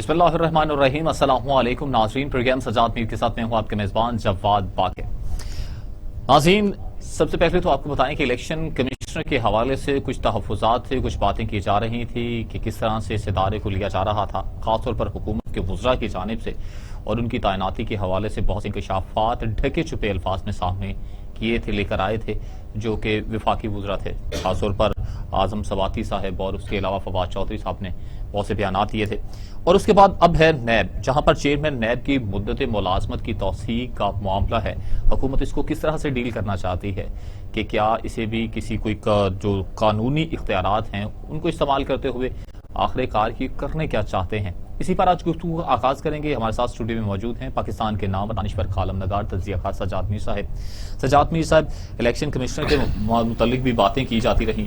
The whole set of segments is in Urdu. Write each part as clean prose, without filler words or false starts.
بسم اللہ الرحمن الرحیم۔ السلام علیکم ناظرین، پروگرام سجاد میر کے ساتھ میں ہوں آپ کے میزبان جواد باقر۔ ناظرین، سب سے پہلے تو آپ کو بتائیں کہ الیکشن کمشنر کے حوالے سے کچھ تحفظات تھے، کچھ باتیں کی جا رہی تھی کہ کس طرح سے اس ادارے کو لیا جا رہا تھا، خاص طور پر حکومت کے وزراء کی جانب سے، اور ان کی تعیناتی کے حوالے سے بہت سے انکشافات ڈھکے چھپے الفاظ میں سامنے کیے تھے، لے کر آئے تھے، جو کہ وفاقی وزراء تھے، خاص طور پر اعظم سواتی صاحب اور اس کے علاوہ فواد چودھری صاحب نے بہت سے بیانات دیے تھے۔ اور اس کے بعد اب ہے نیب، جہاں پر چیئرمین نیب کی مدت ملازمت کی توسیع کا معاملہ ہے۔ حکومت اس کو کس طرح سے ڈیل کرنا چاہتی ہے کہ کیا اسے بھی کسی کوئی جو قانونی اختیارات ہیں ان کو استعمال کرتے ہوئے آخر کار کی کرنے کیا چاہتے ہیں، اسی پر آج گفتگو آغاز کریں گے۔ ہمارے ساتھ اسٹوڈیو میں موجود ہیں پاکستان کے نام دانشور کالم نگار تجزیہ کار سجاد میر صاحب۔ سجاد میر صاحب، الیکشن کمشنر کے متعلق بھی باتیں کی جاتی رہیں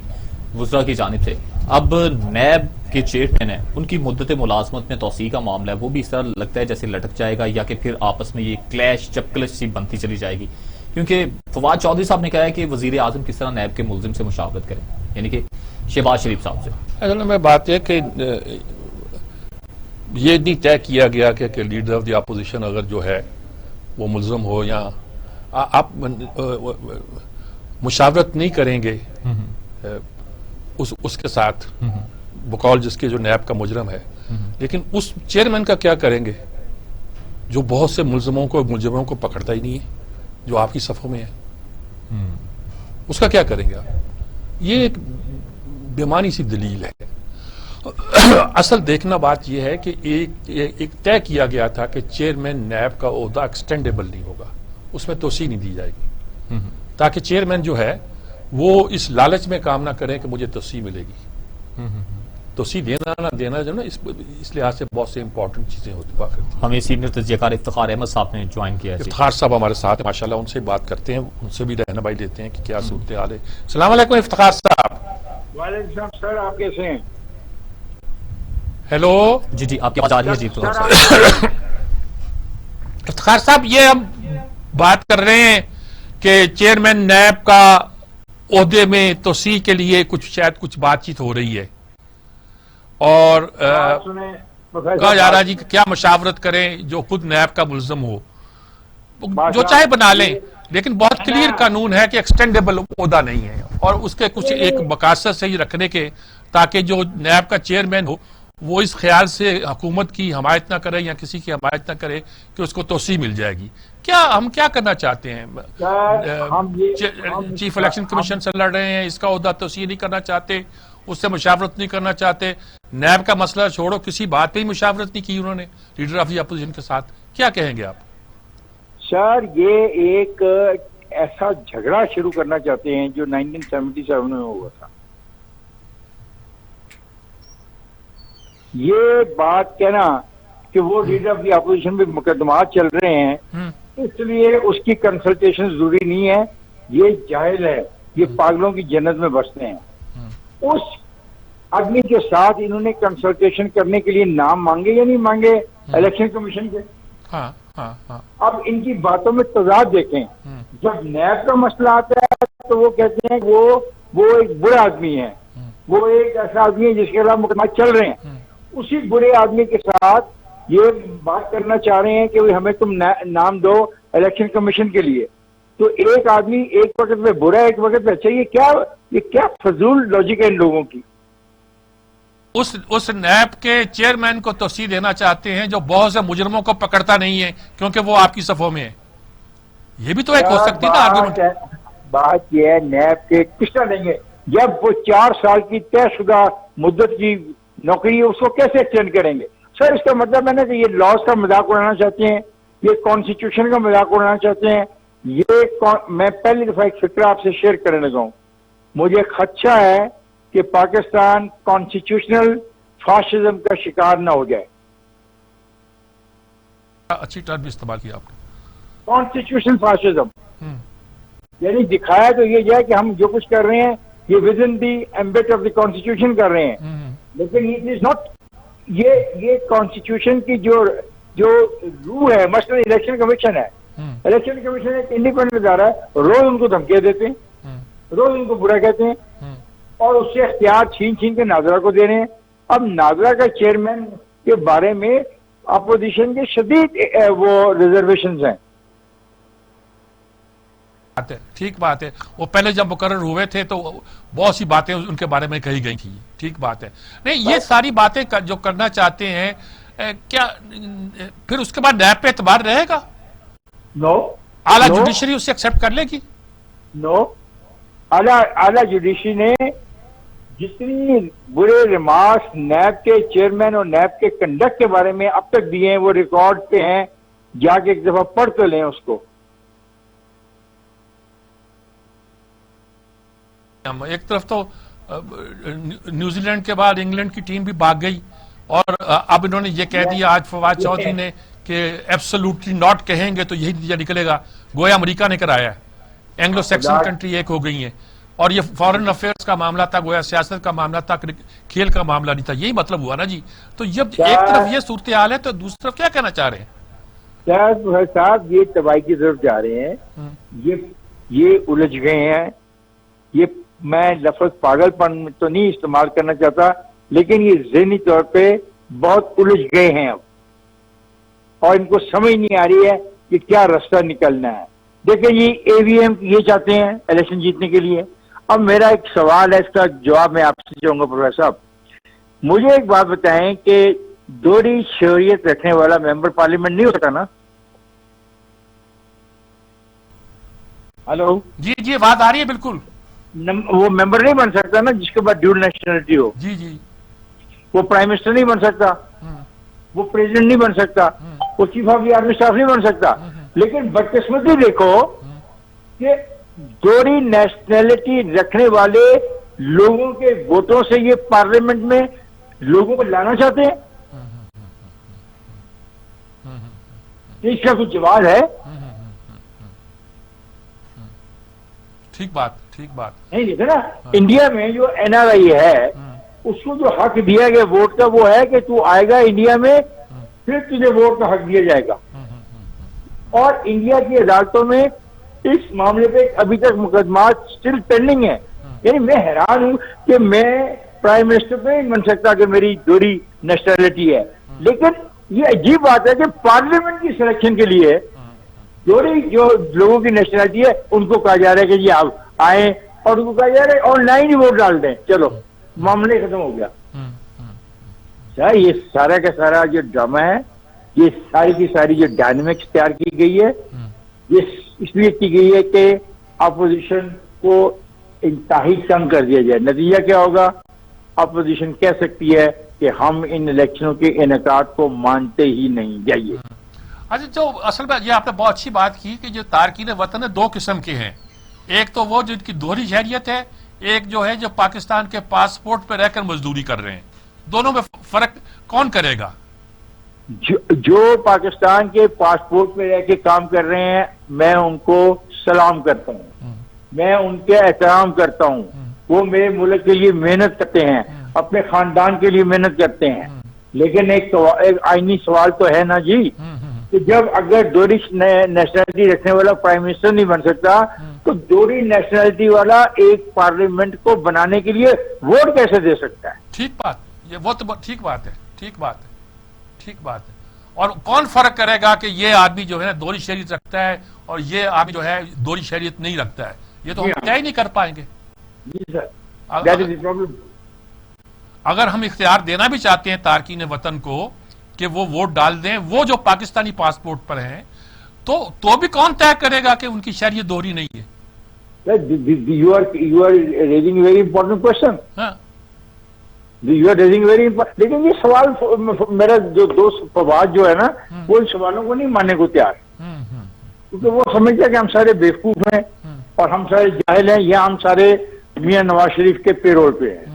وزراء کی جانب سے، اب نیب کے چیئرمین ہیں، ان کی مدت ملازمت میں توسیع کا معاملہ ہے، وہ بھی اس طرح لگتا ہے جیسے لٹک جائے گا یا کہ پھر آپس میں یہ کلیش چپکلش سی بنتی چلی جائے گی، کیونکہ فواد چودھری صاحب نے کہا ہے کہ وزیر اعظم کس طرح نیب کے ملزم سے مشاورت کریں، یعنی کہ شہباز شریف صاحب سے۔ اصل میں بات یہ کہ یہ نہیں طے کیا گیا کہ لیڈر آف دی اپوزیشن اگر جو ہے وہ ملزم ہو یا آپ مشاورت نہیں کریں گے اس کے ساتھ بقول جس کے جو نیب کا مجرم ہے، لیکن اس چیئرمین کا کیا کریں گے جو بہت سے ملزموں کو پکڑتا ہی نہیں ہے، جو آپ کی صفوں میں ہے، اس کا کیا کریں گے آپ؟ یہ ایک بیمانی سی دلیل ہے۔ اصل دیکھنا بات یہ ہے کہ ایک طے کیا گیا تھا کہ چیئرمین نیب کا عہدہ ایکسٹینڈیبل نہیں ہوگا، اس میں توسیع نہیں دی جائے گی، تاکہ چیئرمین جو ہے وہ اس لالچ میں کام نہ کریں کہ مجھے توسیع ملے گی۔ توسیع دینا نہ دینا جو نا اس لحاظ سے بہت سے امپورٹنٹ چیزیں ہوا کرتی ہیں۔ ہمیں سینئر تجزیہ کار افتخار احمد صاحب نے جوائن کیا ہے۔ افتخار صاحب ہمارے ساتھ ہیں، ماشاءاللہ ان سے بات کرتے ہیں، ان سے بھی رہنمائی لیتے ہیں کہ کیا صورتحال ہے۔ السلام علیکم افتخار صاحب۔ وعلیکم السلام سر، آپ کیسے ہیں؟ ہیلو جی آپ کی آواز آ رہی ہے جی۔ تو افتخار صاحب، یہ ہم بات کر رہے ہیں کہ چیئرمین نیب کا عہدے میں توسیع کے لیے شاید کچھ بات چیت ہو رہی ہے، اور کہا جا رہا جی کہ کیا مشاورت کریں جو خود نیب کا ملزم ہو، جو چاہے بنا لیں، لیکن بہت کلیئر قانون ہے کہ ایکسٹینڈیبل عہدہ نہیں ہے، اور اس کے کچھ ایک مقاصد سے ہی رکھنے کے، تاکہ جو نیب کا چیئرمین ہو وہ اس خیال سے حکومت کی حمایت نہ کرے یا کسی کی حمایت نہ کرے کہ اس کو توسیع مل جائے گی۔ ہم کیا کرنا چاہتے ہیں؟ چیف الیکشن کمیشن سے لڑ رہے ہیں، اس کا عہدہ توسیع نہیں کرنا چاہتے، اس سے مشاورت نہیں کرنا چاہتے، نیب کا مسئلہ چھوڑو، کسی بات پہ ہی مشاورت نہیں کی انہوں نے لیڈر آف دی اپوزیشن کے ساتھ، کیا کہیں گے آپ؟ سر، یہ ایک ایسا جھگڑا شروع کرنا چاہتے ہیں جو 1977 میں ہوا تھا۔ یہ بات کہنا کہ وہ لیڈر آف دی اپوزیشن پہ مقدمات چل رہے ہیں اس لیے اس کی کنسلٹیشن ضروری نہیں ہے، یہ جاہل ہے، یہ پاگلوں کی جنت میں بستے ہیں۔ اس آدمی کے ساتھ انہوں نے کنسلٹیشن کرنے کے لیے نام مانگے یا نہیں مانگے الیکشن کمیشن کے؟ اب ان کی باتوں میں تضاد دیکھیں، جب نیب کا مسئلہ آتا ہے تو وہ کہتے ہیں وہ ایک برا آدمی ہے، وہ ایک ایسا آدمی ہے جس کے خلاف مقدمات چل رہے ہیں۔ اسی برے آدمی کے ساتھ یہ بات کرنا چاہ رہے ہیں کہ ہمیں تم نام دو الیکشن کمیشن کے لیے، تو ایک آدمی ایک وقت میں برا ہے ایک وقت میں اچھا، یہ کیا فضول لاجک ہے ان لوگوں کی۔ اس نیب کے چیئرمین کو توسیع دینا چاہتے ہیں جو بہت سے مجرموں کو پکڑتا نہیں ہے کیونکہ وہ آپ کی صفوں میں ہے، یہ بھی تو ایک ہو سکتی ہے نا آرگومنٹ۔ بات یہ ہے نیب کے کس طرح دیں گے جب وہ 4 سال کی طے شدہ مدت کی نوکری ہے، اس کو کیسے ایکسٹینڈ کریں گے؟ سر، اس کا مطلب ہے نا کہ یہ لاس کا مذاق اڑانا چاہتے ہیں، یہ کانسٹیٹیوشن کا مذاق اڑانا چاہتے ہیں۔ میں پہلی دفعہ ایک فکر آپ سے شیئر کرنے لگا ہوں، مجھے خدشہ ہے کہ پاکستان کانسٹیٹیوشنل فاشزم کا شکار نہ ہو جائے۔ اچھی ٹرم استعمال کیا آپ نے، کانسٹیٹیوشنل فاشزم، یعنی دکھایا تو یہ جائے کہ ہم جو کچھ کر رہے ہیں یہ with in the ambit of the constitution کر رہے ہیں، لیکن اٹ از ناٹ، یہ کانسٹیٹیوشن کی جو روح ہے، مثلا الیکشن کمیشن ہے، الیکشن کمیشن ایک انڈیپینڈنٹ ادارہ ہے، روز ان کو دھمکیاں دیتے ہیں، روز ان کو برا کہتے ہیں، اور اس سے اختیار چھین کے ناظرہ کو دے رہے ہیں۔ اب ناظرہ کا چیئرمین کے بارے میں اپوزیشن کے شدید وہ ریزرویشنز ہیں. ٹھیک بات ہے. وہ پہلے جب مقرر ہوئے تھے تو بہت سی باتیں ان کے بارے میں کہی گئی تھی. ٹھیک بات ہے. نہیں یہ ساری باتیں جو کرنا چاہتے ہیں کیا پھر اس کے بعد نیب پہ اعتبار رہے گا؟ نو. اعلیٰ جوڈیشری اسے ایکسپٹ کر لے گی؟ نو. اعلیٰ جوڈیشری نے جتنی برے ریمارکس نیب کے چیئرمین اور نیب کے کنڈکٹ کے بارے میں اب تک دیے ہیں وہ ریکارڈ پہ ہیں. جا کے ایک دفعہ پڑھ تو لیں اس کو. ایک طرف تو نیوزی لینڈ کے بعد انگلینڈ کی ٹیم بھی بھاگ گئی اور اب انہوں نے یہ کہہ دیا آج فواد چودھری نے کہ ایبسولوٹلی ناٹ کہیں گے تو یہی نتیجہ نکلے گا. گویا امریکہ نے کرایا ہے. اینگلو سیکسن کنٹری ایک ہو گئی ہیں اور یہ فارن افیئرز کا معاملہ تھا, گویا سیاست کا معاملہ تھا, کھیل کا معاملہ نہیں تھا. یہی مطلب ہوا نا جی. تو جب ایک طرف یہ صورتحال ہے تو دوسری طرف کیا کہنا چاہ رہے ہیں؟ صاحب یہ تباہی کی طرف جا رہے ہیں. یہ الجھ گئے ہیں. یہ میں لفظ پاگل پن تو نہیں استعمال کرنا چاہتا لیکن یہ ذہنی طور پہ بہت الجھ گئے ہیں اب اور ان کو سمجھ نہیں آ رہی ہے کہ کیا راستہ نکلنا ہے. دیکھیں یہ اے وی ایم یہ چاہتے ہیں الیکشن جیتنے کے لیے. اب میرا ایک سوال ہے, اس کا جواب میں آپ سے چاہوں گا پروفیسر صاحب. مجھے ایک بات بتائیں کہ دوہری شہریت رکھنے والا ممبر پارلیمنٹ نہیں ہوتا نا؟ ہلو جی جی بات آ رہی ہے بالکل. وہ ممبر نہیں بن سکتا نا جس کے بعد ڈیول نیشنلٹی ہو. جی جی. وہ پرائم منسٹر نہیں بن سکتا, وہ پریزیڈنٹ نہیں بن سکتا, وہ chief of the army staff نہیں بن سکتا. لیکن بدقسمتی دیکھو کہ دوہری نیشنلٹی رکھنے والے لوگوں کے ووٹوں سے یہ پارلیمنٹ میں لوگوں کو لانا چاہتے ہیں. اس کا کچھ جواب ہے؟ ٹھیک بات نہیں دیکھا نا, انڈیا میں جو این آر آئی ہے اس کو جو حق دیا گیا ووٹ کا وہ ہے کہ تو آئے گا انڈیا میں پھر تجھے ووٹ کا حق دیا جائے گا. اور انڈیا کی عدالتوں میں اس معاملے پہ ابھی تک مقدمات اسٹل پینڈنگ ہیں. یعنی میں حیران ہوں کہ میں پرائم منسٹر نہیں بن سکتا کہ میری دوہری نیشنلٹی ہے, لیکن یہ عجیب بات ہے کہ پارلیمنٹ کی سلیکشن کے لیے دوہری جو لوگوں کی نیشنلٹی ہے ان کو کہا جا رہا ہے کہ جی آپ آئیں اور ان کو کہا جا رہا ہے آن لائن ہی ووٹ ڈال دیں, چلو معاملے ختم ہو گیا. یہ سارا کا سارا جو ڈرامہ ہے, یہ ساری کی ساری جو ڈائنامکس تیار کی گئی ہے یہ اس لیے کی گئی ہے کہ اپوزیشن کو انتہائی تنگ کر دیا جائے. نتیجہ کیا ہوگا؟ اپوزیشن کہہ سکتی ہے کہ ہم ان الیکشنوں کے انعقاد کو مانتے ہی نہیں. جائیے. اچھا, جو اصل میں یہ آپ نے بہت اچھی بات کی کہ جو تارکین وطن ہے دو قسم کے ہیں. ایک تو وہ جن کی دوہری شہریت ہے, ایک جو ہے جو پاکستان کے پاسپورٹ پہ رہ کر مزدوری کر رہے ہیں. دونوں میں فرق کون کرے گا؟ جو پاکستان کے پاسپورٹ پہ رہ کے کام کر رہے ہیں میں ان کو سلام کرتا ہوں, میں ان کے احترام کرتا ہوں. وہ میرے ملک کے لیے محنت کرتے ہیں, اپنے خاندان کے لیے محنت کرتے ہیں. لیکن ایک آئینی سوال تو ہے نا جی کہ جب اگر دوہری نیشنلٹی رکھنے والا پرائم منسٹر نہیں بن سکتا تو دوہری نیشنلٹی والا ایک پارلیمنٹ کو بنانے کے لیے ووٹ کیسے دے سکتا ہے؟ ٹھیک بات, یہ وہ تو ٹھیک بات ہے. اور کون فرق کرے گا کہ یہ آدمی جو ہے دوہری شہریت رکھتا ہے اور یہ آدمی جو ہے دوہری شہریت نہیں رکھتا ہے؟ یہ تو ہم طے ہی نہیں کر پائیں گے. جی سر, دیٹ از دی پرابلم. اگر ہم اختیار دینا بھی چاہتے ہیں تارکین وطن کو کہ وہ ووٹ ڈال دیں, وہ جو پاکستانی پاسپورٹ پر ہیں, تو بھی کون طے کرے گا کہ ان کی شہریت دوہری نہیں ہے؟ You are raising a very important question. You are raising very important. لیکن یہ سوال میرا جو دوست فواد جو ہے نا وہ ان سوالوں کو نہیں ماننے کو تیار, کیونکہ وہ سمجھتا ہے کہ ہم سارے بیوقوف ہیں اور ہم سارے جاہل ہیں یا ہم سارے میاں نواز شریف کے پے رول پہ ہیں.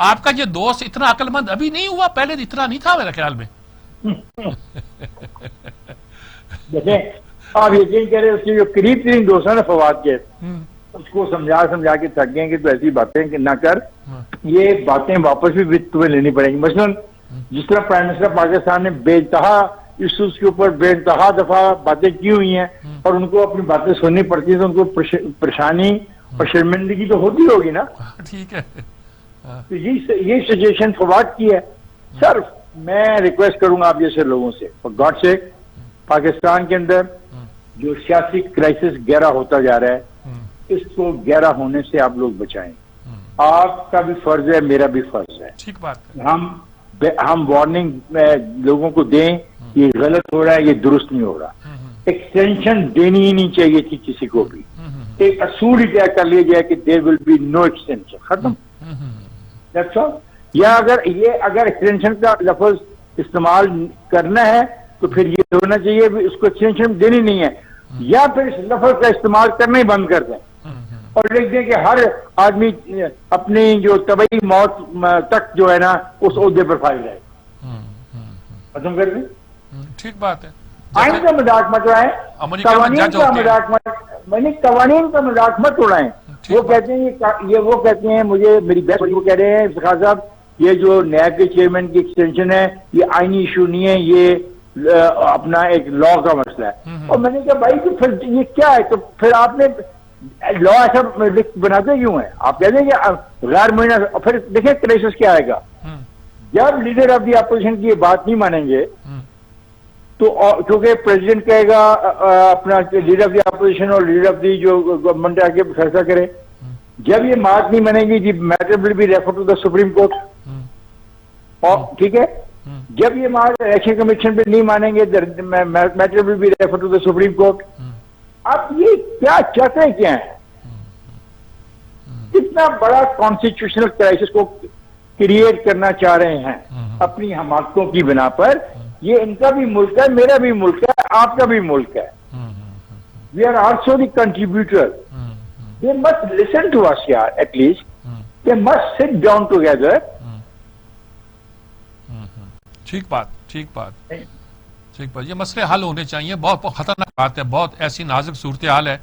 آپ کا یہ دوست اتنا عقل مند ابھی نہیں ہوا, پہلے اتنا نہیں تھا میرے خیال میں. دیکھیں آپ یقین کریں اس کے جو قریب ترین دوست ہیں نا فواد کے, اس کو سمجھا کے تھک گئے کہ تو ایسی باتیں نہ کر, یہ باتیں واپس بھی تمہیں لینی پڑیں گی. مثلاً جس طرح پرائم منسٹر پاکستان نے بے انتہا ایشوز کے اوپر بے انتہا دفعہ باتیں کی ہوئی ہیں اور ان کو اپنی باتیں سننی پڑتی ہیں تو ان کو پریشانی اور شرمندگی تو ہوتی ہوگی نا. ٹھیک ہے. تو یہ سچویشن فواد کی ہے. سر میں ریکویسٹ کروں گا آپ جیسے لوگوں سے گاڈ سے پاکستان کے اندر جو سیاسی کرائسس گہرا ہوتا جا رہا ہے اس کو گہرا ہونے سے آپ لوگ بچائیں. آپ کا بھی فرض ہے, میرا بھی فرض ہے. ٹھیک بات ہے. ہم وارننگ لوگوں کو دیں یہ غلط ہو رہا ہے, یہ درست نہیں ہو رہا. ایکسٹینشن دینی ہی نہیں چاہیے تھی کسی کو بھی. ایک اصول ہی طے کر لیا جائے کہ دیر ول بی نو ایکسٹینشن, ختم. یا اگر ایکسٹینشن کا لفظ استعمال کرنا ہے تو پھر یہ ہونا چاہیے اس کو ایکسٹینشن دینی نہیں ہے, یا پھر اس لفظ کا استعمال کرنا ہی بند کر دیں اور لکھ دیں کہ ہر آدمی اپنی جو طبعی موت تک جو ہے نا اس عہدے پر فائز ہے. ختم کر دیں. ٹھیک بات ہے. آئین کا مذاق مت اڑائیں, قوانین کا مذاق مت اڑائیں. وہ کہتے ہیں وہ کہتے ہیں مجھے میری بہت وہ کہہ رہے ہیں افتخار صاحب یہ جو نیب کے چیئرمین کی ایکسٹینشن ہے یہ آئینی ایشو نہیں ہے, یہ اپنا ایک لا کا مسئلہ ہے. اور میں نے کہا بھائی تو پھر یہ کیا ہے, تو پھر آپ نے لا ایسا بناتے کیوں ہیں؟ آپ کہتے ہیں کہ غیر معینہ. پھر دیکھیں کرائسس کیا آئے گا جب لیڈر آف دی اپوزیشن کی یہ بات نہیں مانیں گے تو کیونکہ پریزیڈنٹ کہے گا اپنا لیڈر آف دی اپوزیشن اور لیڈر آف دی جو گورنمنٹ آگے فیصلہ کرے. جب یہ بات نہیں مانے گی جی matter will be refer to the supreme court. اور ٹھیک ہے جب یہ الیکشن کمیشن پہ نہیں مانیں گے matter will be refer to the supreme court. اب یہ کیا چاہتے ہیں کیا ہے؟ اتنا بڑا کانسٹیٹیوشنل کرائسس کو کریٹ کرنا چاہ رہے ہیں اپنی حماقتوں کی بنا پر. یہ ان کا بھی ملک ہے, میرا بھی ملک ہے, آپ کا بھی ملک ہے. We are also the contributor. They must listen to us یار, at least they must sit down together. ٹھیک بات. یہ مسئلے حل ہونے چاہیے. بہت خطرناک بات ہے, بہت ایسی نازک صورتحال ہے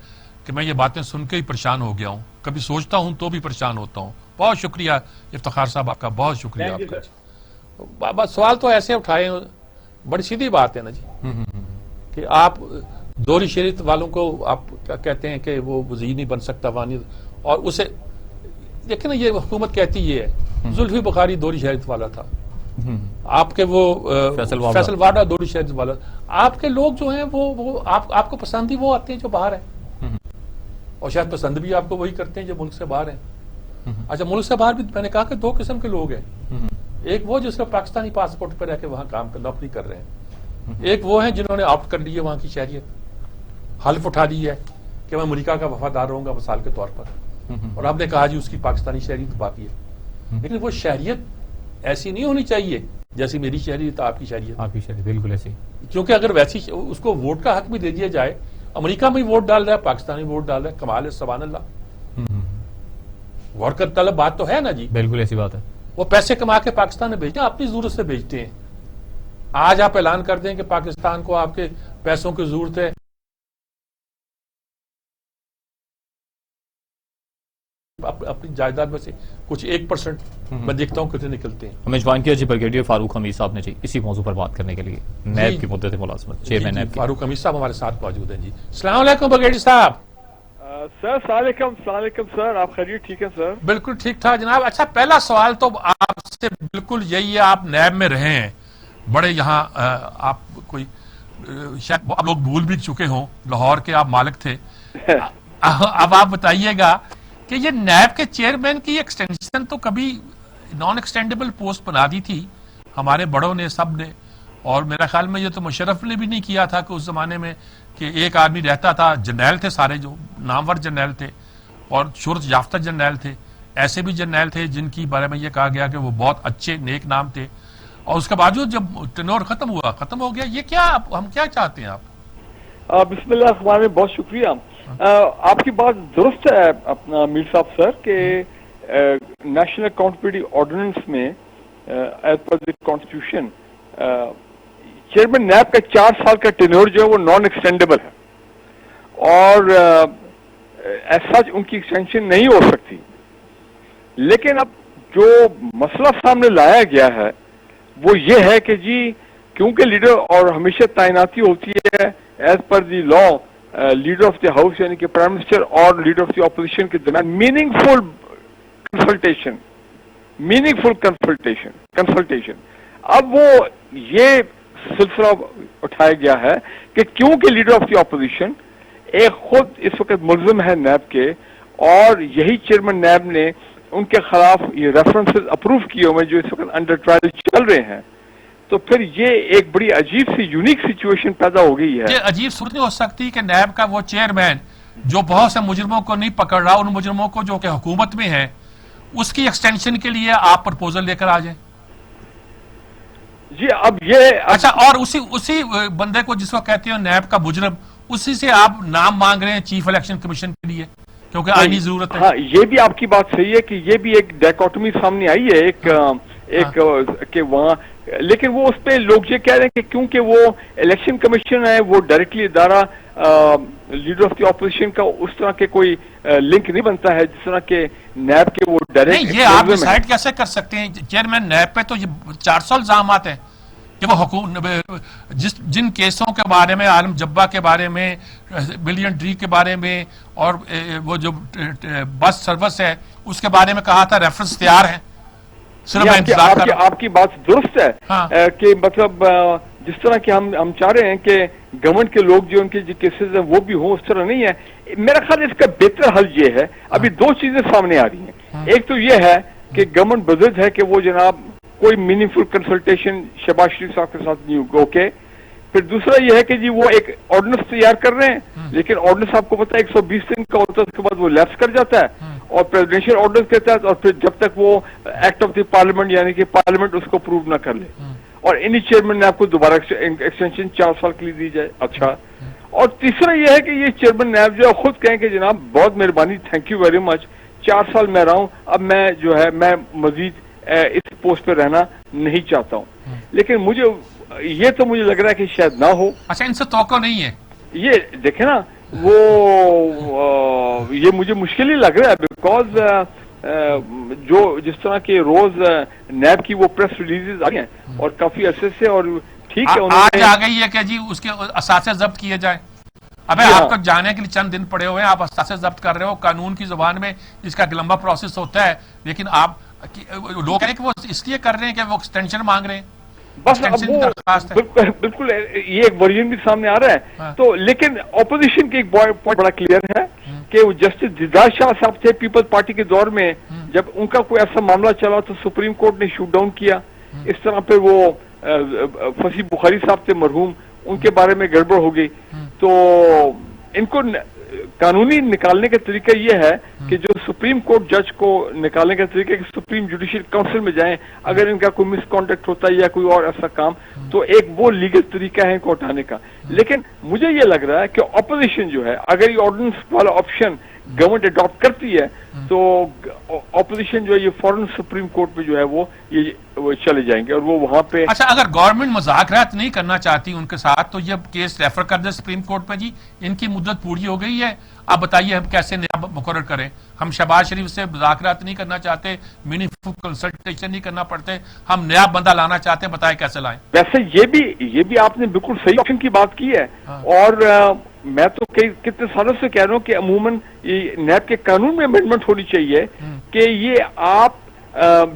کہ میں یہ باتیں سن کے ہی پریشان ہو گیا ہوں. کبھی سوچتا ہوں تو بھی پریشان ہوتا ہوں. بہت شکریہ افتخار صاحب آپ کا, بہت شکریہ آپ کا. بس سوال تو ایسے اٹھائے, بڑی سیدھی بات ہے نا جی کہ آپ دوہری شریعت والوں کو آپ کہتے ہیں کہ وہ وزیر نہیں بن سکتا وانی, اور اسے دیکھیں نا یہ حکومت کہتی یہ ہے. زلفی بخاری دوہری شریعت والا تھا, آپ کے وہ فیصل واڈا دوہری شریعت والا. آپ کے لوگ جو ہیں وہ آپ کو پسند ہی وہ آتے ہیں جو باہر ہیں, اور شاید پسند بھی آپ کو وہی کرتے ہیں جو ملک سے باہر ہیں. اچھا ملک سے باہر بھی میں نے کہا کہ دو قسم کے لوگ ہیں. ایک وہ جس کا پاکستانی پاسپورٹ پہ رہ کے وہاں کام نوکری کر رہے ہیں, ایک وہ ہیں جنہوں نے آپٹ کر لی ہے وہاں کی شہریت, حلف اٹھا لی ہے کہ میں امریکہ کا وفادار رہوں گا مثال کے طور پر, اور آپ نے کہا جی اس کی پاکستانی شہریت باقی ہے. لیکن وہ شہریت ایسی نہیں ہونی چاہیے جیسی میری شہریت آپ کی شہریت بالکل ایسی, کیونکہ اگر ویسی اس کو ووٹ کا حق بھی دے دیا جائے, امریکہ میں ووٹ ڈال رہا ہے, پاکستانی ووٹ ڈال رہا ہے, کمال ہے, سبحان اللہ. غور کا طلب بات تو ہے نا جی, بالکل ایسی بات ہے. وہ پیسے کما کے پاکستان میں بھیجتے ہیں, اپنی ضرورت سے بھیجتے ہیں. آج آپ اعلان کر دیں کہ پاکستان کو آپ کے پیسوں کی ضرورت ہے, اپنی جائیداد میں سے کچھ 1% میں دیکھتا ہوں کتنے نکلتے ہیں. ہمیں جوائن کیا جی بریگیڈیئر فاروق حمید صاحب نے جی اسی موضوع پر بات کرنے کے لیے, نیب کی مدت ملازمت چیئرمین نیب. فاروق حمید صاحب ہمارے ساتھ موجود ہیں جی. السلام علیکم بریگیڈیئر صاحب. سر السلام علیکم سر, آپ خیریت ٹھیک ہے سر؟ بالکل ٹھیک ٹھاک جناب. اچھا پہلا سوال تو آپ سے بالکل یہی ہے, آپ نیب میں رہے ہیں بڑے, یہاں آپ کوئی شاید آپ لوگ بھول بھی چکے ہوں, لاہور کے آپ مالک تھے. اب آپ بتائیے گا کہ یہ نیب کے چیئرمین کی ایکسٹینشن تو کبھی نان ایکسٹینڈیبل پوسٹ بنا دی تھی ہمارے بڑوں نے, سب نے, اور میرا خیال میں یہ تو مشرف نے بھی نہیں کیا تھا کہ اس زمانے میں کہ ایک آدمی رہتا تھا. جرنیل تھے سارے, جو نامور جرنیل تھے اور شہرت یافتہ جرنیل تھے. ایسے بھی جرنیل تھے جن کی بارے میں یہ کہا گیا کہ وہ بہت اچھے نیک نام تھے, اور اس کے باوجود جب ٹینور ختم ہو گیا. یہ کیا ہم کیا چاہتے ہیں آپ؟ بسم اللہ الرحمن الرحیم, بہت شکریہ. آپ کی بات درست ہے اپنا میر صاحب سر کہ نیشنل اکاؤنٹیبلٹی آرڈیننس میں as per the constitution chairman NAB کا 4 سال کا ٹینور جو ہے وہ نان ایکسٹینڈیبل ہے, اور ایز سچ ان کی ایکسٹینشن نہیں ہو سکتی. لیکن اب جو مسئلہ سامنے لایا گیا ہے وہ یہ ہے کہ جی کیونکہ لیڈر اور ہمیشہ تعیناتی ہوتی ہے as per the law leader of the house یعنی کہ پرائم منسٹر اور لیڈر آف دی اپوزیشن کے درمیان میننگ فل کنسلٹیشن. اب وہ یہ سلسلہ اٹھایا گیا ہے کہ کیونکہ لیڈر آف دی اپوزیشن ایک خود اس وقت ملزم ہے نیب کے، اور یہی چیئرمین نیب نے ان کے خلاف یہ ریفرنسز اپروو کیے ہوئے جو اس وقت انڈر ٹرائل چل رہے ہیں، تو پھر یہ ایک بڑی عجیب سی یونیک سچویشن پیدا ہو گئی ہے. یہ عجیب صورت نہیں ہو سکتی کہ نیب کا وہ چیئرمین جو بہت سے مجرموں کو نہیں پکڑ رہا، ان مجرموں کو جو کہ حکومت میں ہے، اس کی ایکسٹینشن کے لیے آپ پرپوزل لے کر آ جائیں؟ جی اب یہ اچھا، اور اسی بندے کو جس کو کہتے ہیں نیب کا مجرم، اسی سے آپ نام مانگ رہے ہیں چیف الیکشن کمیشن کے لیے کیونکہ آئینی ضرورت ہے. ہاں، یہ بھی آپ کی بات صحیح ہے کہ یہ بھی ایک ڈائکوٹمی سامنے آئی ہے ایک کہ وہاں، لیکن وہ اس پہ لوگ یہ کہہ رہے ہیں کہ کیونکہ وہ الیکشن کمیشن ہے، وہ ڈائریکٹلی ادارہ لیڈر آف دی اپوزیشن کا اس طرح کے کوئی لنک نہیں بنتا ہے جس طرح کے نیب کے وہ ڈائریکٹ. نہیں، یہ آپ ڈیسائیڈ کیسے کر سکتے ہیں؟ چیئرمین نیب پہ تو یہ 400 الزامات ہیں کہ وہ حکومت جن کیسوں کے بارے میں، عالم جبا کے بارے میں، ملین ڈری کے بارے میں، اور وہ جو بس سروس ہے اس کے بارے میں کہا تھا ریفرنس تیار ہیں، صرف میں انتظار کر رہا ہوں. آپ کی بات درست ہے کہ مطلب جس طرح کہ ہم چاہ رہے ہیں کہ گورنمنٹ کے لوگ جو ان کے جو کیسز ہیں وہ بھی ہوں، اس طرح نہیں ہے. میرا خیال اس کا بہتر حل یہ ہے، ابھی دو چیزیں سامنے آ رہی ہیں. ایک تو یہ ہے کہ گورنمنٹ بزرگ ہے کہ وہ جناب کوئی میننگ فل کنسلٹیشن شہباز شریف صاحب کے ساتھ نہیں ہوگا، اوکے. پھر دوسرا یہ ہے کہ جی وہ ایک آرڈیننس تیار کر رہے ہیں، لیکن آرڈیننس آپ کو پتا ہے 120 دن کا ہوتا ہے، اس کے بعد وہ لیپس کر جاتا ہے اور پریزیڈنشیل آرڈیننس کے تحت، اور پھر جب تک وہ ایکٹ آف دی پارلیمنٹ یعنی کہ پارلیمنٹ اس کو اپروو نہ کر لے، اور انہی چیئرمین نے آپ کو دوبارہ ایکسٹینشن 4 سال کے لیے دی جائے. اچھا، اور تیسرا یہ ہے کہ یہ چیئرمین نیب جو ہے خود کہیں کہ جناب بہت مہربانی، تھینک یو ویری مچ، 4 سال میں رہا ہوں، اب میں جو ہے میں مزید اس پوسٹ پہ رہنا نہیں چاہتا ہوں. لیکن مجھے یہ تو مجھے لگ رہا ہے کہ شاید نہ ہو. اچھا، ان سے توقع نہیں ہے؟ یہ دیکھیں نا، وہ یہ مجھے مشکل ہی لگ رہا ہے، بیکاز جو جس طرح کے روز نیب کی وہ پریس ریلیزز آئی ہیں اور کافی عرصے سے، اور ٹھیک ہے آج آ گئی ہے کہ جی اس کے اثاثے ضبط کیے جائیں. ابے آپ کو جانے کے لیے چند دن پڑے ہوئے ہیں، آپ اثاثے ضبط کر رہے ہو قانون کی زبان میں، جس کا ایک لمبا پروسیس ہوتا ہے، لیکن آپ لوگ کہیں کہ وہ اس لیے کر رہے ہیں کہ وہ ایکسٹینشن مانگ رہے ہیں. بس بالکل یہ ایک ورژن بھی سامنے آ رہا ہے. تو لیکن اپوزیشن کی ایک پوائنٹ بڑا کلیئر ہے کہ جسٹس دیدار شاہ صاحب تھے پیپلز پارٹی کے دور میں، جب ان کا کوئی ایسا معاملہ چلا تو سپریم کورٹ نے شوٹ ڈاؤن کیا. اس طرح پہ وہ فصیح بخاری صاحب تھے مرحوم، ان کے بارے میں گڑبڑ ہو گئی. تو ان کو قانونی نکالنے کا طریقہ یہ ہے کہ جو سپریم کورٹ جج کو نکالنے کا طریقہ کہ سپریم جوڈیشل کاؤنسل میں جائیں، اگر ان کا کوئی مس کانڈکٹ ہوتا ہے یا کوئی اور ایسا کام، تو ایک وہ لیگل طریقہ ہے ان کو ہٹانے کا. لیکن مجھے یہ لگ رہا ہے کہ اپوزیشن جو ہے، اگر یہ آرڈیننس والا آپشن گورنمنٹ اڈاپٹ کرتی ہے تو اپوزیشن جو ہے یہ فوراً سپریم کورٹ پہ جو ہے وہ چلے جائیں گے اور وہ وہاں پہ. اچھا، اگر گورنمنٹ مذاکرات نہیں کرنا چاہتی ان کے ساتھ تو یہ کیس ریفر کر دے سپریم کورٹ پہ. جی ان کی مدت پوری ہو گئی ہے، اب بتائیے ہم کیسے نیا مقرر کریں؟ ہم شہباز شریف سے مذاکرات نہیں کرنا چاہتے، میننگ فل کنسلٹیشن نہیں کرنا پڑتے، ہم نیا بندہ لانا چاہتے ہیں، بتائیں کیسے لائیں؟ ویسے یہ بھی آپ نے بالکل صحیح آپشن کی بات کی ہے. اور میں تو کتنے سالوں سے کہہ رہا ہوں کہ عموماً نیب کے قانون میں امینڈمنٹ ہونی چاہیے کہ یہ آپ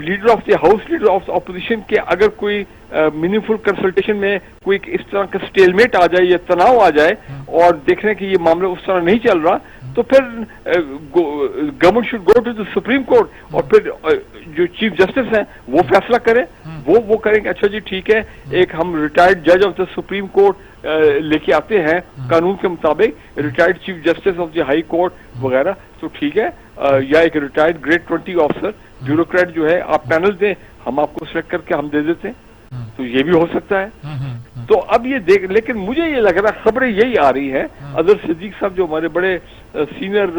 leader of the house, leader of opposition کے اگر کوئی میننگ فل کنسلٹیشن میں کوئی اس طرح کا سٹیل میٹ آ جائے یا تناؤ آ جائے اور دیکھنے کہ یہ معاملہ اس طرح نہیں چل رہا، تو پھر government should go to the supreme court, اور پھر جو چیف جسٹس ہیں وہ فیصلہ کریں، وہ کریں کہ اچھا جی ٹھیک ہے، ایک ہم ریٹائرڈ جج آف دا سپریم کورٹ لے کے آتے ہیں قانون کے مطابق، retired chief justice of the high court وغیرہ، تو ٹھیک ہے، یا ایک ریٹائرڈ گریڈ 20 آفیسر بیوروکریٹ جو ہے آپ پینل دیں، ہم آپ کو سلیکٹ کر کے ہم دے دیتے ہیں، تو یہ بھی ہو سکتا ہے. تو اب یہ دیکھ، لیکن مجھے یہ لگ رہا ہے خبریں یہی آ رہی ہیں. اظہر صدیق صاحب جو ہمارے بڑے سینئر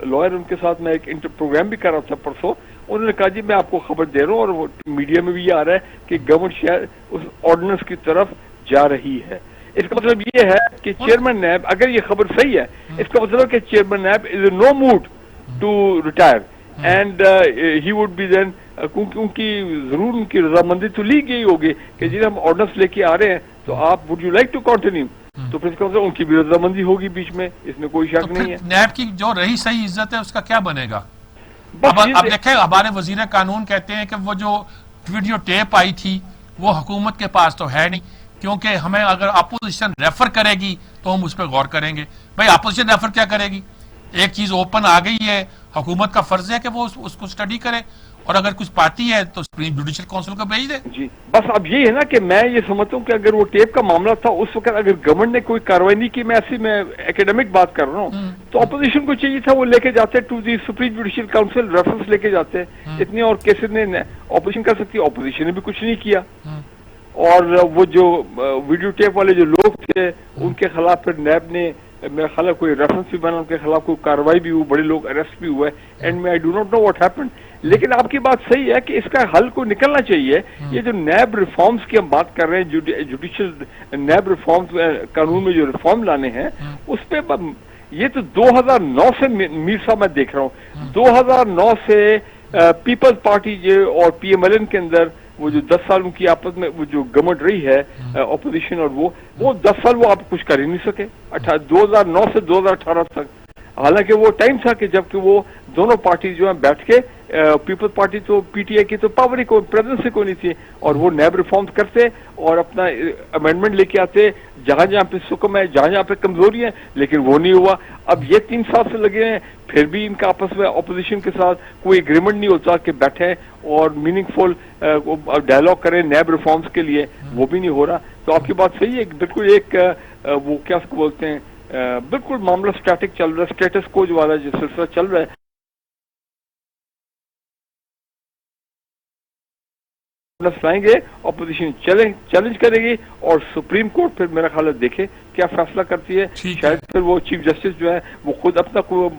لائر، ان کے ساتھ میں ایک پروگرام بھی کر رہا تھا پرسوں، انہوں نے کہا جی میں آپ کو خبر دے رہا ہوں، اور وہ میڈیا میں بھی یہ آ رہا ہے کہ گورنمنٹ شاید اس آرڈیننس کی طرف جا رہی ہے. اس کا مطلب یہ ہے کہ چیئرمین نیب، اگر یہ خبر صحیح ہے، اس کا مطلب ہے کہ chairman NAB is in no mood to retire, and he would be then, کیونکہ ان کی ضرور ان کی رضامندی تو لی گئی ہوگی کہ جی ہم آرڈیننس لے کے آ رہے ہیں، تو آپ would you like to continue, تو پھر اس کا مطلب ان کی بھی رضامندی ہوگی بیچ میں، اس میں کوئی شک نہیں ہے. نیب کی جو رہی صحیح عزت ہے اس کا کیا بنے گا؟ اب دیکھیں، ہمارے وزیر قانون کہتے ہیں کہ وہ جو ویڈیو ٹیپ آئی تھی وہ حکومت کے پاس تو ہے نہیں، کیونکہ ہمیں اگر اپوزیشن ریفر کرے گی تو ہم اس پہ غور کریں گے. بھائی اپوزیشن ریفر کیا کرے گی؟ ایک چیز اوپن آ گئی ہے، حکومت کا فرض ہے کہ وہ اس کو اسٹڈی کرے، اور اگر کچھ پاتی ہے تو سپریم جوڈیشل کونسل کو بھیج دے. جی بس اب یہ ہے نا کہ میں یہ سمجھتا ہوں کہ اگر وہ ٹیپ کا معاملہ تھا اس وقت اگر گورنمنٹ نے کوئی کاروائی نہیں کی، میں ایسی میں ایکیڈمک بات کر رہا ہوں، تو اپوزیشن کو چاہیے تھا وہ لے کے جاتے to the supreme judicial council, reference لے کے جاتے. اتنے اور کیسز نے اپوزیشن کر سکتی، اپوزیشن نے بھی کچھ نہیں کیا. اور وہ جو ویڈیو ٹیپ والے جو لوگ تھے ان کے خلاف پھر نیب نے میرا خیال ہے کوئی ریفرنس بھی بنا، ان کے خلاف کوئی کاروائی بھی ہوئی، بڑے لوگ اریسٹ بھی ہوئے. اینڈ میں I do not know what happened. لیکن آپ کی بات صحیح ہے کہ اس کا حل کو نکلنا چاہیے. یہ جو نیب ریفارمز کی ہم بات کر رہے ہیں، جوڈیشل نیب ریفارمز قانون میں جو ریفارم لانے ہیں، اس پہ یہ تو 2009 سے میر صاحب میں دیکھ رہا ہوں، 2009 سے پیپلز پارٹی اور پی ایم ایل این کے اندر وہ جو 10 سال ان کی آپس میں وہ جو گورنمنٹ رہی ہے اپوزیشن، اور وہ 10 سال وہ آپ کچھ کر ہی نہیں سکے 2009 سے 2018 تک. حالانکہ وہ ٹائم تھا کہ جب کہ وہ دونوں پارٹی جو ہیں بیٹھ کے پیپلز پارٹی تو پی ٹی آئی کی تو پاور ہی کوئی پریزنس ہی کوئی نہیں تھی، اور وہ نیب ریفارمز کرتے اور اپنا امینڈمنٹ لے کے آتے جہاں جہاں پہ سکم ہے، جہاں جہاں پہ کمزوری ہے. لیکن وہ نہیں ہوا. اب یہ 3 سال سے لگے ہیں، پھر بھی ان کا آپس میں اپوزیشن کے ساتھ کوئی اگریمنٹ نہیں ہوتا کہ بیٹھیں اور میننگ فل ڈائلاگ کریں نیب ریفارمز کے لیے، وہ بھی نہیں ہو رہا. تو آپ کی بات صحیح ہے، بالکل ایک وہ کیا اس کو بولتے ہیں، بالکل معاملہ اسٹیٹک چل رہا ہے، اسٹیٹس کو جو والا جو سلسلہ چل رہا ہے لائیں گے، اپوزیشن چیلنج کرے گی، اور سپریم کورٹ پھر میرا خیال ہے دیکھے کیا فیصلہ کرتی ہے. شاید پھر وہ چیف جسٹس جو ہے وہ خود اپنا کوئی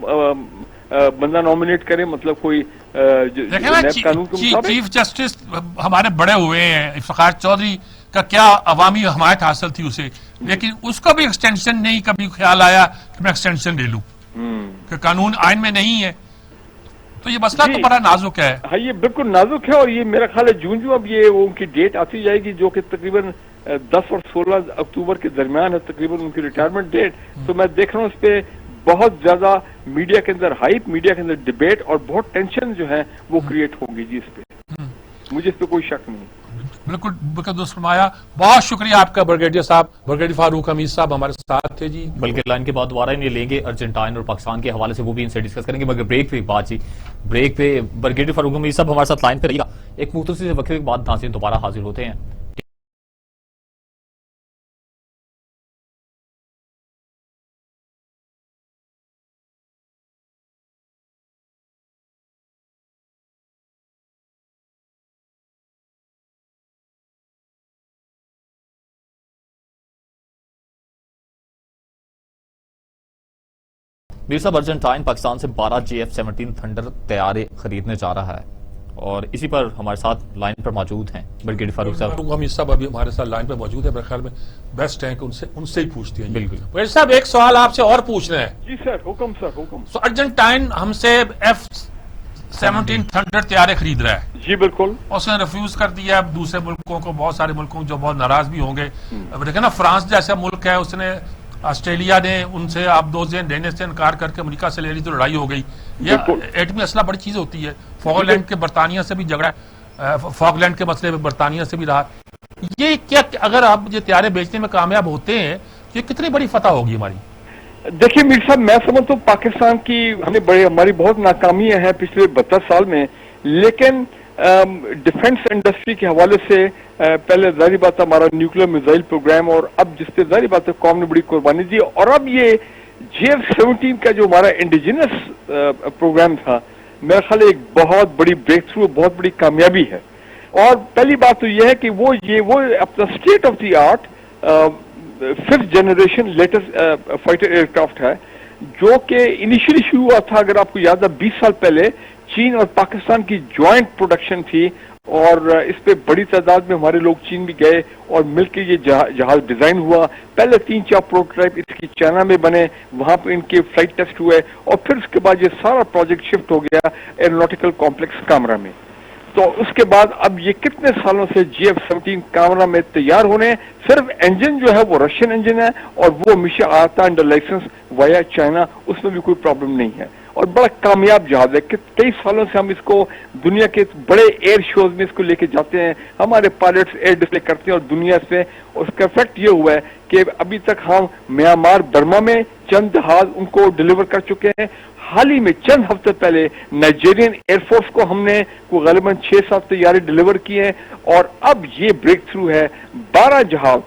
بندہ نامنیٹ کرے، مطلب کوئی قانون کے مطابق. چیف جسٹس ہمارے بڑے ہوئے ہیں، افتخار چودھری کا کیا عوامی حمایت حاصل تھی اسے، لیکن اس کا بھی ایکسٹینشن نہیں کبھی خیال آیا کہ میں ایکسٹینشن لے لوں، کہ قانون آئین میں نہیں ہے. تو یہ مسئلہ تو بڑا نازک ہے. ہاں یہ بالکل نازک ہے، اور یہ میرا خیال ہے جون اب یہ ان کی ڈیٹ آتی جائے گی جو کہ تقریباً 10 اور 16 اکتوبر کے درمیان ہے تقریباً ان کی ریٹائرمنٹ ڈیٹ. تو میں دیکھ رہا ہوں اس پہ بہت زیادہ میڈیا کے اندر ہائپ، میڈیا کے اندر ڈبیٹ اور بہت ٹینشن جو ہے وہ کریٹ ہوگی. جی اس پہ مجھے اس پہ کوئی شک نہیں. بالکل درست فرمایا. بہت شکریہ آپ کا برگیڈیئر صاحب، برگیڈیئر فاروق حمید صاحب ہمارے ساتھ تھے. جی بلکہ لائن کے بعد دوبارہ انہیں لیں گے ارجنٹائن اور پاکستان کے حوالے سے، وہ بھی ان سے ڈسکس کریں گے. مگر بریک پہ بات جی، بریک پہ برگیڈیئر فاروق حمید صاحب ہمارے ساتھ لائن پہ رہیے گا. ایک مختصر سے وقفے کے بعد ناظرین دوبارہ حاضر ہوتے ہیں. میر صاحب، ارجنٹائن پاکستان سے 12 JF-17 تھنڈر طیارے خریدنے جا رہا ہے، اور اسی پر ہمارے ساتھ لائن پر موجود ہیں برگیڈیئر فاروق صاحب. فاروق حمید صاحب ابھی ہمارے ساتھ لائن پہ موجود ہے. میرے خیال میں بیسٹ ہیں کہ ان سے ہی پوچھتے ہیں. بالکل. برگیڈیئر صاحب ایک سوال آپ سے اور پوچھ رہے ہیں. جی سر، حکم سر، حکم. تو ارجنٹائن ہم سے F-17 تھنڈر طیارے خرید رہا ہے. جی بالکل. اس نے ریفیوز کر دیا. اب دوسرے ملکوں کو، بہت سارے ملکوں جو بہت ناراض بھی ہوں گے. اب دیکھیں نا، فرانس جیسا ملک ہے، اس نے آسٹریلیا نے ان سے آپ دوزیں دینے سے انکار کر کے امریکہ سے لے لی تو لڑائی ہو گئی. یہ ایٹمی اسلحہ بڑی چیز ہوتی ہے. فاکلینڈ کے برطانیہ سے بھی جھگڑا ہے، فاکلینڈ کے مسئلے میں برطانیہ سے بھی رہا. یہ کیا اگر آپ یہ طیارے بیچنے میں کامیاب ہوتے ہیں، یہ کتنی بڑی فتح ہوگی ہماری؟ دیکھیے میر صاحب، میں سمجھتا ہوں پاکستان کی ہماری بہت ناکامیاں ہیں پچھلے 72 سال میں. لیکن ڈیفنس انڈسٹری کے حوالے سے پہلے ظاہری بات ہے ہمارا نیوکلیر میزائل پروگرام، اور اب جس پہ ظاہری بات ہے قوم نے بڑی قربانی دی. اور اب یہ JF-17 کا جو ہمارا انڈیجنس پروگرام تھا، میرا خیال ایک بہت بڑی بریک تھرو، بہت بڑی کامیابی ہے. اور پہلی بات تو یہ ہے کہ وہ اپنا state of the art 5th generation latest fighter aircraft ہے، جو کہ انیشلی شروع ہوا تھا، اگر آپ کو یاد ہے 20 سال پہلے چین اور پاکستان کی جوائنٹ پروڈکشن تھی. اور اس پہ بڑی تعداد میں ہمارے لوگ چین بھی گئے اور مل کے یہ جہاز ڈیزائن ہوا. پہلے 3-4 پروٹوٹائپ اس کی چائنا میں بنے، وہاں پہ ان کے فلائٹ ٹیسٹ ہوئے، اور پھر اس کے بعد یہ سارا پروجیکٹ شفٹ ہو گیا ایروناٹیکل کمپلیکس کامرا میں. تو اس کے بعد اب یہ کتنے سالوں سے JF-17 کامرا میں تیار ہونے، صرف انجن جو ہے وہ رشین انجن ہے، اور وہ ہمیشہ آتا ہے انڈر لائسنس ویا چائنا، اس میں بھی کوئی پرابلم نہیں ہے. اور بڑا کامیاب جہاز ہے کہ کئی سالوں سے ہم اس کو دنیا کے بڑے ایئر شوز میں اس کو لے کے جاتے ہیں, ہمارے پائلٹس ایئر ڈسپلے کرتے ہیں اور دنیا سے اس کا افیکٹ یہ ہوا ہے کہ ابھی تک ہم میانمار برما میں چند جہاز ان کو ڈیلیور کر چکے ہیں. حال ہی میں چند ہفتے پہلے نائجیرین ایئر فورس کو ہم نے غالباً 6-7 طیارے ڈیلیور کیے ہیں, اور اب یہ بریک تھرو ہے 12 جہاز.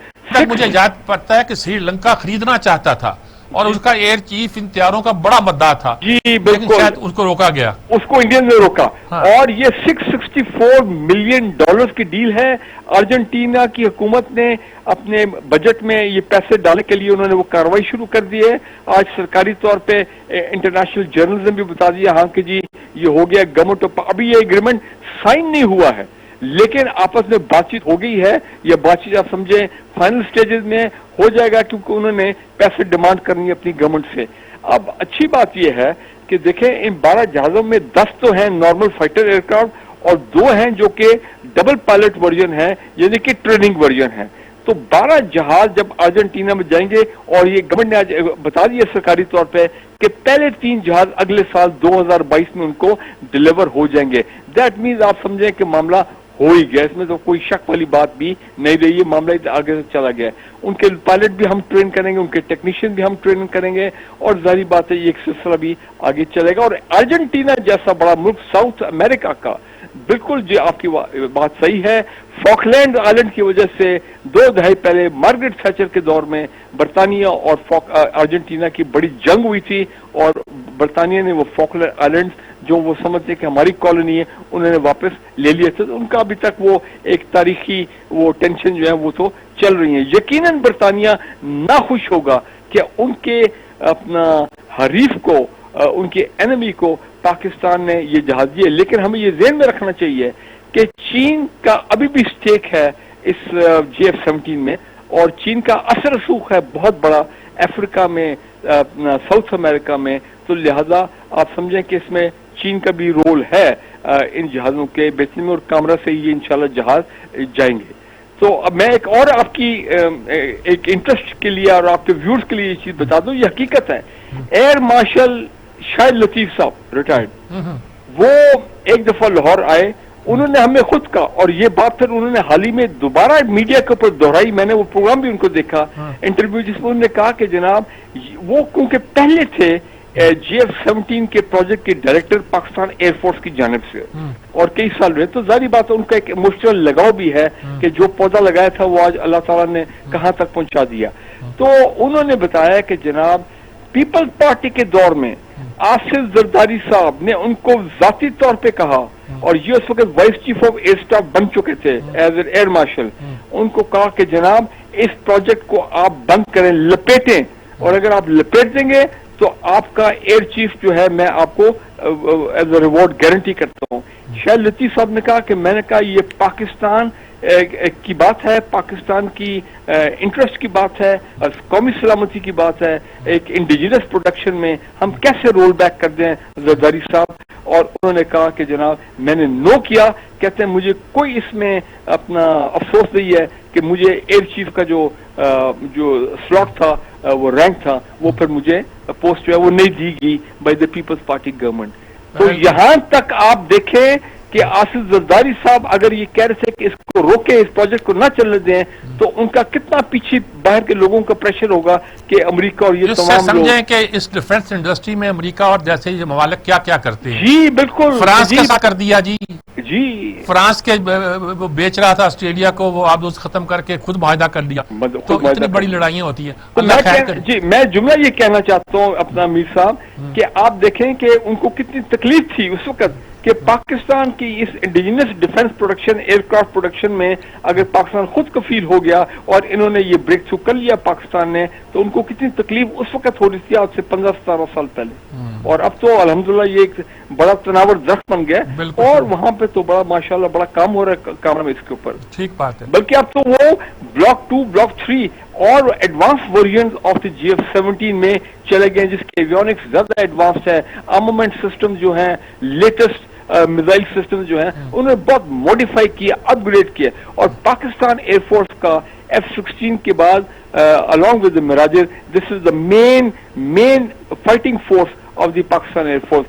مجھے یاد پڑتا ہے کہ سری لنکا خریدنا چاہتا تھا اور اس کا ایئر چیف ان تیاروں کا بڑا مداح تھا, جی لیکن بالکل, شاید اس کو روکا گیا, اس کو انڈین نے روکا. اور یہ $664 ملین کی ڈیل ہے. ارجنٹینا کی حکومت نے اپنے بجٹ میں یہ پیسے ڈالنے کے لیے انہوں نے وہ کاروائی شروع کر دی ہے. آج سرکاری طور پہ انٹرنیشنل جرنلز نے بھی بتا دیا ہاں کہ جی یہ ہو گیا گورنمنٹ. ابھی یہ ایگریمنٹ سائن نہیں ہوا ہے لیکن آپس میں بات چیت ہو گئی ہے. یہ بات چیت آپ سمجھیں فائنل سٹیجز میں ہو جائے گا کیونکہ انہوں نے پیسے ڈیمانڈ کرنی ہے اپنی گورنمنٹ سے. اب اچھی بات یہ ہے کہ دیکھیں ان 12 جہازوں میں 10 تو ہیں نارمل فائٹر ایئر کرافٹ اور 2 ہیں جو کہ ڈبل پائلٹ ورژن ہیں یعنی کہ ٹریننگ ورژن ہے. تو 12 جہاز جب ارجنٹینا میں جائیں گے, اور یہ گورنمنٹ نے آج بتا دیا سرکاری طور پہ کہ پہلے 3 جہاز اگلے سال 2022 میں ان کو ڈیلیور ہو جائیں گے. دیٹ مینز آپ سمجھیں کہ معاملہ ہو ہی گیا, اس میں تو کوئی شک والی بات بھی نہیں رہی ہے, معاملہ آگے سے چلا گیا. ان کے پائلٹ بھی ہم ٹرین کریں گے, ان کے ٹیکنیشین بھی ہم ٹرین کریں گے, اور ظاہری بات ہے یہ ایک سلسلہ بھی آگے چلے گا. اور ارجنٹینا جیسا بڑا ملک ساؤتھ امریکہ کا, بالکل جی آپ کی بات صحیح ہے, فاکلینڈ آئلینڈ کی وجہ سے 2 دہائی پہلے مارگریٹ تھیچر کے دور میں برطانیہ اور ارجنٹینا کی بڑی جنگ ہوئی تھی, اور برطانیہ نے وہ فاکلینڈ آئلینڈ جو وہ سمجھتے ہیں کہ ہماری کالونی ہے انہوں نے واپس لے لیے تھے. ان کا ابھی تک وہ ایک تاریخی وہ ٹینشن جو ہے وہ تو چل رہی ہیں. یقیناً برطانیہ ناخوش ہوگا کہ ان کے اپنا حریف کو, ان کے اینمی کو پاکستان نے یہ جہاز دیے. لیکن ہمیں یہ ذہن میں رکھنا چاہیے کہ چین کا ابھی بھی سٹیک ہے اس GF-17 میں, اور چین کا اثر رسوخ ہے بہت بڑا افریقہ میں, ساؤتھ امریکہ میں. تو لہذا آپ سمجھیں کہ اس میں چین کا بھی رول ہے ان جہازوں کے بیچنے میں, اور کامرا سے یہ انشاءاللہ جہاز جائیں گے. تو اب میں ایک اور آپ کی ایک انٹرسٹ کے لیے اور آپ کے ویورز کے لیے یہ چیز بتا دوں, یہ حقیقت ہے. ایئر مارشل شاہد لطیف صاحب ریٹائرڈ, وہ ایک دفعہ لاہور آئے, انہوں نے ہمیں خود کہا, اور یہ بات پھر انہوں نے حال ہی میں دوبارہ میڈیا کے اوپر دہرائی, میں نے وہ پروگرام بھی ان کو دیکھا انٹرویو, جس میں انہوں نے کہا کہ جناب وہ کیونکہ پہلے تھے GF-17 کے پروجیکٹ کے ڈائریکٹر پاکستان ایئر فورس کی جانب سے, اور کئی سال رہے, تو ظاہری بات ہے ان کا ایک ایموشنل لگاؤ بھی ہے کہ جو پودا لگایا تھا وہ آج اللہ تعالیٰ نے کہاں تک پہنچا دیا. تو انہوں نے بتایا کہ جناب پیپلز پارٹی کے دور میں آصف زرداری صاحب نے ان کو ذاتی طور پہ کہا, اور یہ اس وقت vice chief of air staff بن چکے تھے ایز اے ایئر مارشل, ان کو کہا کہ جناب اس پروجیکٹ کو آپ بند کریں, لپیٹیں, اور اگر آپ لپیٹ دیں گے تو آپ کا ایئر چیف جو ہے میں آپ کو ایز اے ریوارڈ گارنٹی کرتا ہوں. شاہد لطیف صاحب نے کہا کہ میں نے کہا یہ پاکستان کی بات ہے, پاکستان کی انٹرسٹ کی بات ہے, قومی سلامتی کی بات ہے, ایک انڈیجنس پروڈکشن میں ہم کیسے رول بیک کر دیں زرداری صاحب. اور انہوں نے کہا کہ جناب میں نے نو کیا, کہتے ہیں مجھے کوئی اس میں اپنا افسوس نہیں ہے کہ مجھے ایئر چیف کا جو سلاٹ تھا, وہ رینک تھا, وہ پھر مجھے پوسٹ جو ہے وہ نہیں دی گئی by the Peoples Party government. تو یہاں تک آپ دیکھیں کہ آصف زرداری صاحب اگر یہ کہہ رہے تھے کہ اس کو روکیں, اس پروجیکٹ کو نہ چلنے دیں, تو ان کا کتنا پیچھے باہر کے لوگوں کا پریشر ہوگا کہ امریکہ اور یہ تمام لوگ سمجھیں کہ اس ڈیفنس انڈسٹری میں امریکہ اور جیسے یہ ممالک کیا کیا کرتے ہیں. جی بالکل, فرانس کیسا کر دیا جی, فرانس کے بیچ رہا تھا آسٹریلیا کو, وہ آپ ختم کر کے خود معاہدہ کر لیا. تو اتنی بڑی لڑائیاں ہوتی ہیں. جی میں جملہ یہ کہنا چاہتا ہوں اپنا میر صاحب کہ آپ دیکھیں کہ ان کو کتنی تکلیف تھی اس وقت کہ پاکستان کی اس indigenous defence production, aircraft production میں اگر پاکستان خود کفیل ہو گیا اور انہوں نے یہ بریک تھرو کر لیا پاکستان نے, تو ان کو کتنی تکلیف اس وقت ہو رہی تھی آج سے 15-17 سال پہلے. اور اب تو الحمدللہ یہ ایک بڑا تناور درخت بن گیا, اور وہاں پہ تو بڑا ماشاءاللہ بڑا کام ہو رہا ہے کامرا میں اس کے اوپر. ٹھیک بات ہے. بلکہ اب تو وہ بلاک 2, بلاک 3 اور advance version of the GF-17 میں چلے گئے, جس کے ایویونکس زیادہ ایڈوانس ہے, آرمامنٹ سسٹم جو ہیں لیٹسٹ میزائل سسٹم جو ہیں انہوں نے بہت موڈیفائی کیا, اپ گریڈ کیا. اور پاکستان ایئر فورس کا F-16 کے بعد along with the Mirage, this is the main fighting force of the Pakistan Air Force,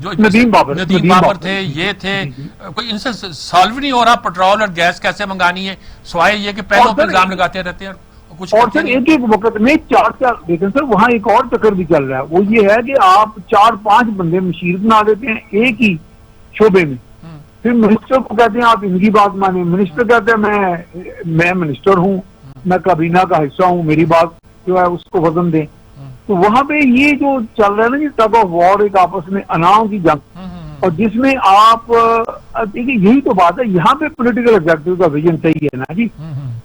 جو ندیم بابر تھے، یہ تھے، کوئی ان سے سالو نہیں ہو رہا پیٹرول اور گیس کیسے منگانی ہے، سوائے یہ کہ پہلوں پہ الزام لگاتے رہتے ہیں کچھ اور سر ایک ایک وقت میں 4 لیکن سر وہاں ایک اور چکر بھی چل رہا ہے، وہ یہ ہے کہ آپ 4-5 بندے مشیر بنا دیتے ہیں ایک ہی شعبے میں، پھر منسٹر کو کہتے ہیں آپ ان کی بات مانیں، منسٹر کہتے ہیں میں منسٹر ہوں، میں کابینہ کا حصہ ہوں، میری بات جو ہے اس کو وزن دیں. تو وہاں پہ یہ جو چل رہا ہے نا ٹگ آف وار، ایک آپس میں اناؤں کی جنگ، اور جس میں آپ دیکھیے یہی تو بات ہے، یہاں پہ پولیٹیکل ایگزیکٹو کا ویژن صحیح ہے نا جی،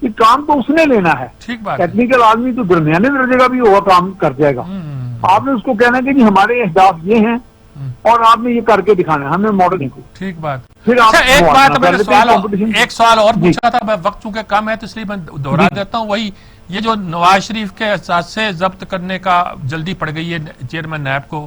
یہ کام تو اس نے لینا ہے، ٹیکنیکل آدمی تو درمیانے درجے کا بھی ہوگا کام کر جائے گا، آپ نے اس کو کہنا کہ جی ہمارے اہداف یہ ہیں اور آپ نے یہ کر کے دکھانا ہے، ہمیں ماڈل نہیں کوئی. ٹھیک بات. پھر ایک سوال اور پوچھا تھا، وقت چونکہ کم ہے تو اس لیے میں دوہرا دیتا ہوں، وہی یہ جو نواز شریف کے اثاثے ضبط کرنے کا جلدی پڑ گئی ہے چیئرمین نیب کو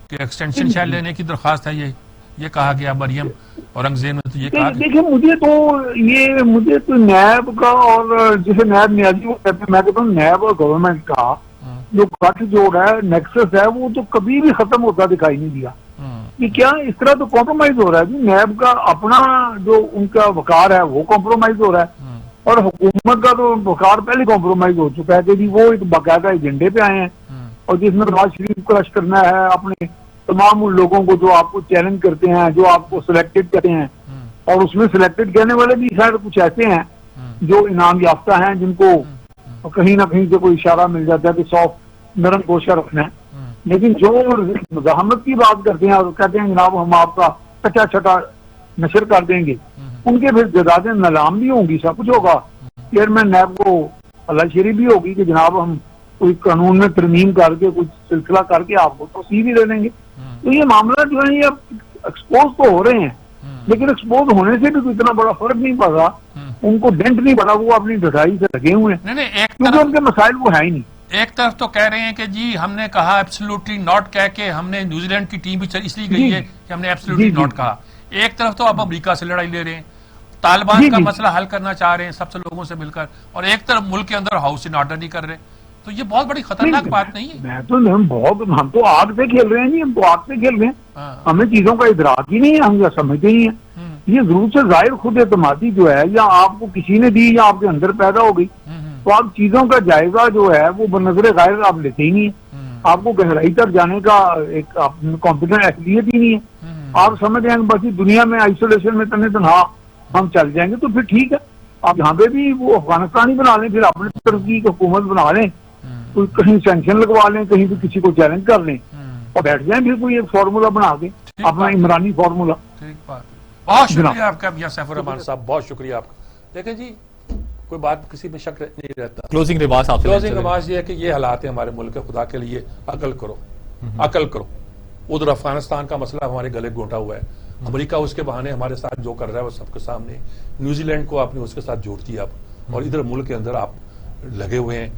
کہ ایکسٹینشن شاید لینے کی درخواست ہے، یہ کہا گیا مریم اورنگزیب نے تو یہ کہا. دیکھیں مجھے تو نیب کا اور جسے نیب نیازی وہ کہتے ہیں، میں کہتا ہوں نیب اور گورنمنٹ کا جو گٹھ جوڑ ہے، نیکسس ہے، وہ تو کبھی بھی ختم ہوتا دکھائی نہیں دیا. یہ کیا اس طرح تو کمپرومائز ہو رہا ہے جی، نیب کا اپنا جو ان کا وقار ہے وہ کمپرومائز ہو رہا ہے، اور حکومت کا تو وقار پہلے کمپرومائز ہو چکا ہے کہ جی وہ ایک باقاعدہ ایجنڈے پہ آئے ہیں، اور جس میں نواز شریف کرش کرنا ہے اپنے تمام ان لوگوں کو جو آپ کو چیلنج کرتے ہیں، جو آپ کو سلیکٹڈ کرتے ہیں، اور اس میں سلیکٹڈ کہنے والے بھی شاید کچھ ایسے ہیں جو انعام یافتہ ہیں، جن کو کہیں نہ کہیں سے کوئی اشارہ مل جاتا ہے کہ سافٹ نرم کوشہ رکھنا ہے. لیکن جو مزاحمت کی بات کرتے ہیں اور کہتے ہیں جناب ہم آپ کا کچا چھٹا نشر کر دیں گے، ان کے پھر جدادیں نلام بھی ہوں گی، سب کچھ ہوگا. چیئرمین نیب کو اللہ شری بھی ہوگی کہ جناب ہم کوئی قانون میں ترمیم کر کے کچھ سلسلہ کر کے آپ کو توسیع بھی دے دیں گے. تو یہ معاملہ جو ہے یہ اب ایکسپوز تو ہو رہے ہیں، لیکن ایکسپوز ہونے سے بھی کوئی اتنا بڑا فرق نہیں پڑ رہا، ان کو ڈینٹ نہیں پڑا، وہ اپنی ڈٹائی سے لگے ہوئے ہیں کیونکہ ان کے مسائل وہ ہے ہی نہیں. ایک طرف تو کہہ رہے ہیں کہ جی ہم نے کہا ایبسلوٹلی ناٹ کہہ کے ہم نے نیوزی لینڈ کی ٹیم بھی اس لیے گئی ہے کہ ہم نے ایبسلوٹلی ناٹ کہا. ایک طرف تو اب امریکہ سے لڑائی لے رہے ہیں، طالبان کا مسئلہ حل کرنا چاہ رہے ہیں سب سے لوگوں سے مل کر، اور ایک طرف ملک کے اندر ہاؤس ان آرڈر نہیں کر رہے. تو یہ بہت بڑی خطرناک بات نہیں ہے؟ ہم تو آگ سے کھیل رہے ہیں جی، ہم تو آگ سے کھیل رہے ہیں، ہمیں چیزوں کا ادراک ہی نہیں ہے، ہم یہ سمجھتے ہی ہیں. یہ ضرور سے ظاہر خود اعتمادی جو ہے یا آپ کو کسی نے دی یا آپ کے اندر پیدا ہو گئی، تو آپ چیزوں کا جائزہ جو ہے وہ بنظر غیر آپ لیتے ہی نہیں ہے، آپ کو گہرائی تک جانے کا ایک کمپیٹنٹ اہلیت ہی نہیں ہے. آپ سمجھ رہے ہیں بس دنیا میں آئسولیشن میں تنہا ہم چل جائیں گے، تو پھر ٹھیک ہے آپ یہاں پہ بھی وہ افغانستان ہی بنا لیں، پھر اپنی طرف کی حکومت بنا لیں، کہیں سینکشن لگوا لیں، کہیں بھی کسی کو چیلنج کر لیں اور بیٹھ جائیں پھر کوئی ایک فارمولا بنا کے اپنا عمرانی فارمولا. بہت شکریہ آپ کا میاں سیف الرحمان صاحب، بہت شکریہ آپ کا. دیکھیں جی کوئی بات کسی میں شک نہیں رہتا. کلوزنگ ریمارکس یہ ہے کہ یہ حالات ہیں ہمارے ملک کے، خدا کے لیے عقل کرو. ادھر افغانستان کا مسئلہ ہمارے گلے گھونٹا ہوا ہے، امریکہ اس کے بہانے ہمارے ساتھ جو کر رہا ہے وہ سب کے سامنے، نیوزی لینڈ کو آپ نے اس کے ساتھ جوڑ دیا آپ، اور ادھر ملک کے اندر آپ لگے ہوئے ہیں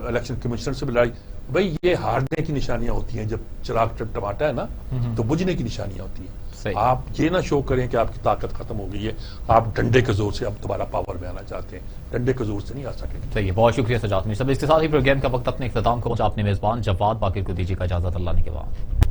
الیکشن کمیشنر سے لڑائی. بھائی یہ ہارنے کی نشانیاں ہوتی ہیں، جب چراغ ٹماٹا ہے نا تو بجھنے کی نشانیاں ہوتی ہیں. آپ یہ نہ شو کریں کہ آپ کی طاقت ختم ہو گئی ہے، آپ ڈنڈے کے زور سے اب دوبارہ پاور میں آنا چاہتے ہیں، ڈنڈے کے زور سے نہیں آ سکیں گے. صحیح ہے، بہت شکریہ سجاد میر صاحب. اس کے ساتھ ہی پروگرام کا وقت اپنے اختتام کو پہنچا. اپنے میزبان جواد باقر کو دیجیے گا اجازت، اللہ نے کے بعد.